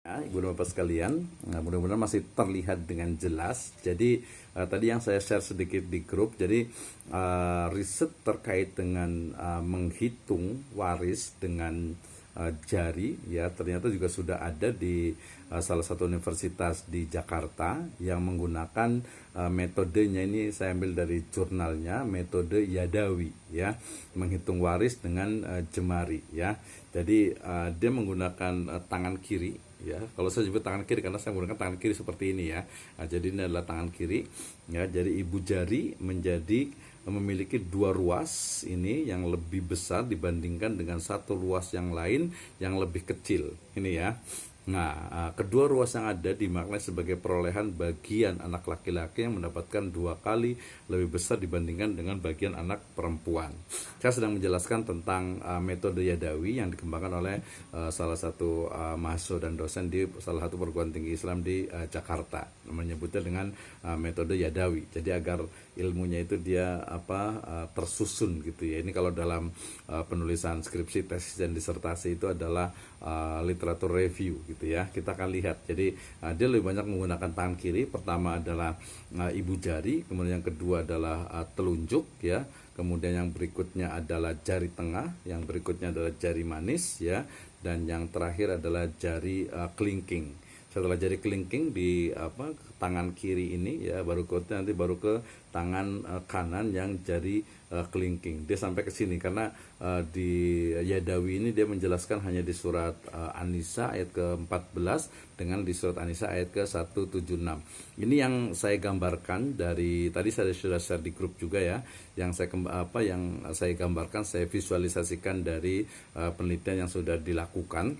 Ya, Ibu dan Bapak sekalian, nah, mudah-mudahan masih terlihat dengan jelas. Jadi tadi yang saya share sedikit di grup, jadi riset terkait dengan menghitung waris dengan jari, ya ternyata juga sudah ada di salah satu universitas di Jakarta yang menggunakan metodenya. Ini saya ambil dari jurnalnya, metode Yadawi, ya, menghitung waris dengan jemari, ya. Jadi dia menggunakan tangan kiri, ya. Kalau saya sebut tangan kiri karena saya menggunakan tangan kiri seperti ini, ya. Nah, jadi ini adalah tangan kiri, ya. Jadi ibu jari memiliki dua ruas ini yang lebih besar dibandingkan dengan satu ruas yang lain yang lebih kecil ini, ya. Nah, kedua ruas yang ada dimaknai sebagai perolehan bagian anak laki-laki yang mendapatkan 2 kali lebih besar dibandingkan dengan bagian anak perempuan. Saya sedang menjelaskan tentang metode Yadawi yang dikembangkan oleh salah satu mahasiswa dan dosen di salah satu perguruan tinggi Islam di Jakarta. Menyebutnya dengan metode Yadawi. Jadi agar ilmunya itu dia tersusun gitu, ya. Ini kalau dalam penulisan skripsi, tesis dan disertasi itu adalah literatur review gitu, ya. Kita akan lihat. Jadi dia lebih banyak menggunakan tangan kiri. Pertama adalah ibu jari, kemudian yang kedua adalah telunjuk, ya. Kemudian yang berikutnya adalah jari tengah, yang berikutnya adalah jari manis, ya, dan yang terakhir adalah jari kelingking. Setelah jari kelingking di tangan kiri ini, ya, baru ke tangan kanan yang jari kelingking. Dia sampai ke sini karena di Yadawi ini dia menjelaskan hanya di surat An-Nisa ayat ke-14 dengan di surat An-Nisa ayat ke-176. Ini yang saya gambarkan dari tadi, saya sudah share di grup juga, ya. Yang saya gambarkan, saya visualisasikan dari penelitian yang sudah dilakukan.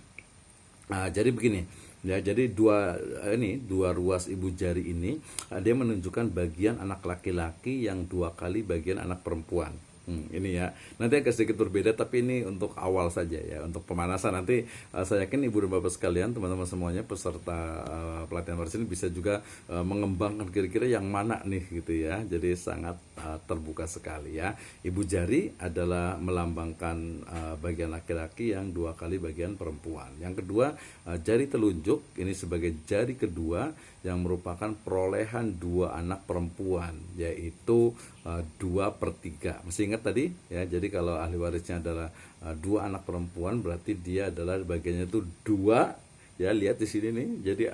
Jadi begini, ya. Jadi dua ruas ibu jari ini dia menunjukkan bagian anak laki-laki yang 2 kali bagian anak perempuan. Ini, ya. Nanti agak sedikit berbeda, tapi ini untuk awal saja, ya, untuk pemanasan. Nanti saya yakin Ibu dan Bapak sekalian, teman-teman semuanya peserta pelatihan waris ini bisa juga mengembangkan kira-kira yang mana nih gitu, ya. Jadi sangat terbuka sekali, ya. Ibu jari adalah melambangkan bagian laki-laki yang 2 kali bagian perempuan. Yang kedua, jari telunjuk ini sebagai jari kedua yang merupakan perolehan 2 anak perempuan, yaitu 2/3. Masih ingat tadi, ya? Jadi kalau ahli warisnya adalah 2 anak perempuan, berarti dia adalah bagiannya itu 2, ya. Lihat di sini nih. Jadi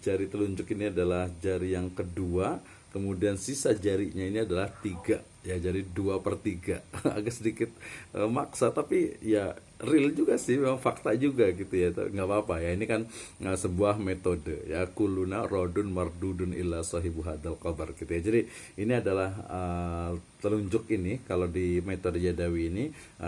jari telunjuk ini adalah jari yang kedua, kemudian sisa jarinya ini adalah 3, ya. Jadi 2/3. Agak sedikit maksa, tapi ya real juga sih, memang fakta juga gitu, ya. Nggak apa-apa, ya. Ini kan sebuah metode, ya. Kuluna rodun mardudun illa sahibu hadal qabar gitu, ya. Jadi ini adalah telunjuk ini kalau di metode Yadawi ini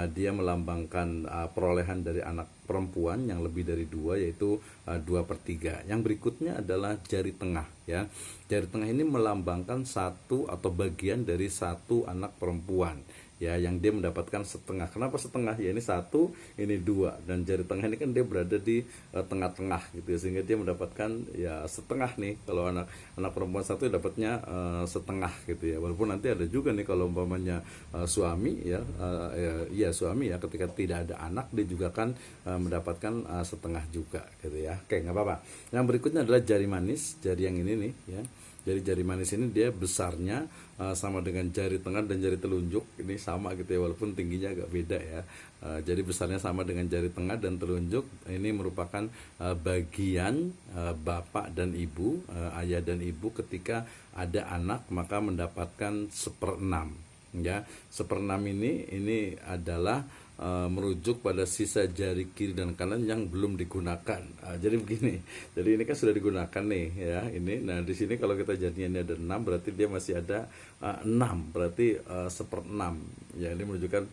dia melambangkan perolehan dari anak perempuan yang lebih dari 2, yaitu 2/3. Yang berikutnya adalah jari tengah, ya. Jari tengah ini melambangkan satu atau bagian dari satu anak perempuan, ya, yang dia mendapatkan setengah. Kenapa setengah? Ya, ini 1, ini 2, dan jari tengah ini kan dia berada di tengah-tengah gitu, ya, sehingga dia mendapatkan, ya, setengah nih. Kalau anak perempuan 1 dapatnya setengah gitu, ya. Walaupun nanti ada juga nih kalau umpamanya suami, ya, suami, ya, ketika tidak ada anak dia juga kan mendapatkan setengah juga gitu, ya. Oke, nggak apa-apa. Yang berikutnya adalah jari manis, jari yang ini nih, ya. Jadi jari manis ini dia besarnya sama dengan jari tengah dan jari telunjuk. Ini sama gitu, ya, walaupun tingginya agak beda, ya. Jadi besarnya sama dengan jari tengah dan telunjuk. Ini merupakan bagian bapak dan ibu, ayah dan ibu ketika ada anak maka mendapatkan 1/6, ya. 1/6 ini adalah merujuk pada sisa jari kiri dan kanan yang belum digunakan. Jadi begini, jadi ini kan sudah digunakan nih, ya. Ini, nah di sini kalau kita jadinya ini ada 6, berarti dia masih ada 6, berarti 1/6, ya. Ini menunjukkan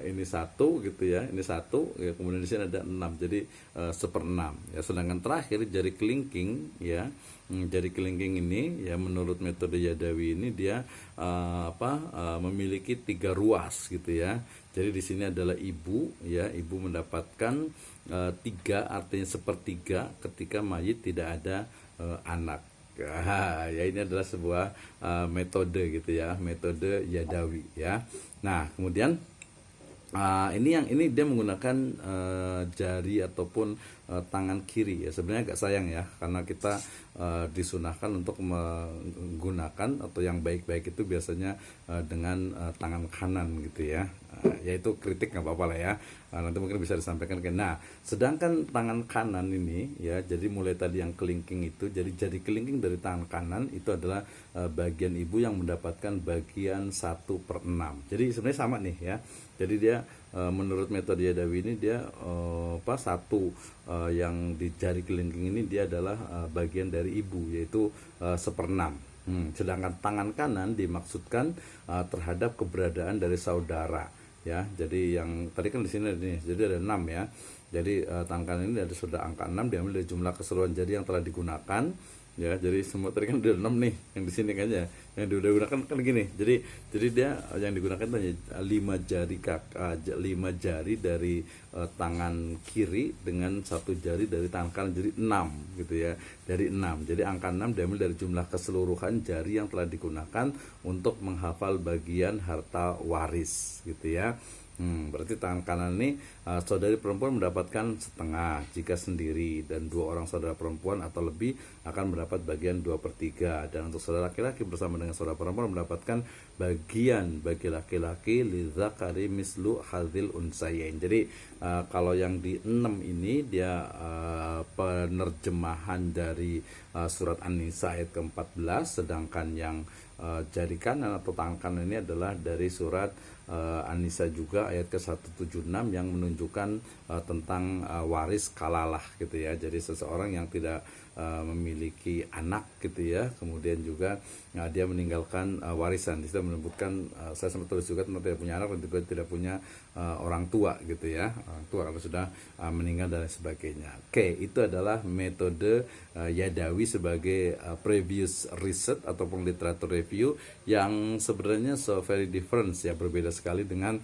ini 1 gitu, ya. Ini 1, ya, kemudian di sini ada 6, jadi 1/6, ya. Sedangkan terakhir jari kelingking, ya. Jari kelingking ini, ya, menurut metode Yadawi ini dia memiliki 3 ruas gitu, ya. Jadi di sini adalah ibu, ya. Ibu mendapatkan 3, artinya 1/3 ketika mayit tidak ada anak. Ya, ini adalah sebuah metode gitu, ya, metode Yadawi, ya. Nah, kemudian ini dia menggunakan jari ataupun tangan kiri ya. Sebenarnya agak sayang ya, karena kita disunahkan untuk menggunakan atau yang baik-baik itu biasanya dengan tangan kanan gitu ya. Yaitu kritik nggak apa-apa lah ya. Nanti mungkin bisa disampaikan ke. Nah, sedangkan tangan kanan ini ya, jadi mulai tadi yang kelingking itu, jadi jari kelingking dari tangan kanan itu adalah bagian ibu yang mendapatkan bagian 1/6. Jadi sebenarnya sama nih ya. Jadi dia menurut metode Yadawi ini dia yang di jari kelingking ini dia adalah bagian dari ibu, yaitu 1/6. Sedangkan tangan kanan dimaksudkan terhadap keberadaan dari saudara ya. Jadi yang tadi kan di sini nih, jadi ada 6 ya. Jadi tangan kanan ini ada sudah angka 6 diambil dari jumlah keseluruhan jari yang telah digunakan ya. Jadi semua tadi kan udah 6 nih yang di sini kan ya, yang digunakan kan gini. Jadi dia yang digunakan itu 5 jari 5 jari dari tangan kiri dengan 1 jari dari tangan kanan, jadi 6 gitu ya. Dari 6, jadi angka 6 diambil dari jumlah keseluruhan jari yang telah digunakan untuk menghafal bagian harta waris gitu ya. Berarti tangan kanan ini saudari perempuan mendapatkan setengah jika sendiri, dan 2 orang saudara perempuan atau lebih akan mendapat bagian 2/3, dan untuk saudara laki-laki bersama dengan saudara perempuan mendapatkan bagian bagi laki-laki lidzakari mislu hadzil unsayain. Jadi kalau yang di 6 ini dia penerjemahan dari surat An-Nisa ayat ke-14, sedangkan yang jari kanan atau tangan kanan ini adalah dari surat An-Nisa juga ayat ke-176 yang menunjukkan tentang waris kalalah gitu ya. Jadi seseorang yang tidak memiliki anak gitu ya, kemudian juga dia meninggalkan warisan. Di situ menyebutkan, saya sempat tulis juga tentang tidak punya anak dan juga tidak punya orang tua gitu ya, orang tua kalau sudah meninggal dan sebagainya. Oke, itu adalah metode Yadawi sebagai previous research ataupun literature review yang sebenarnya so very different ya, berbeda sekali dengan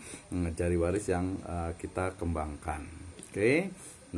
jari waris yang kita kembangkan. Oke.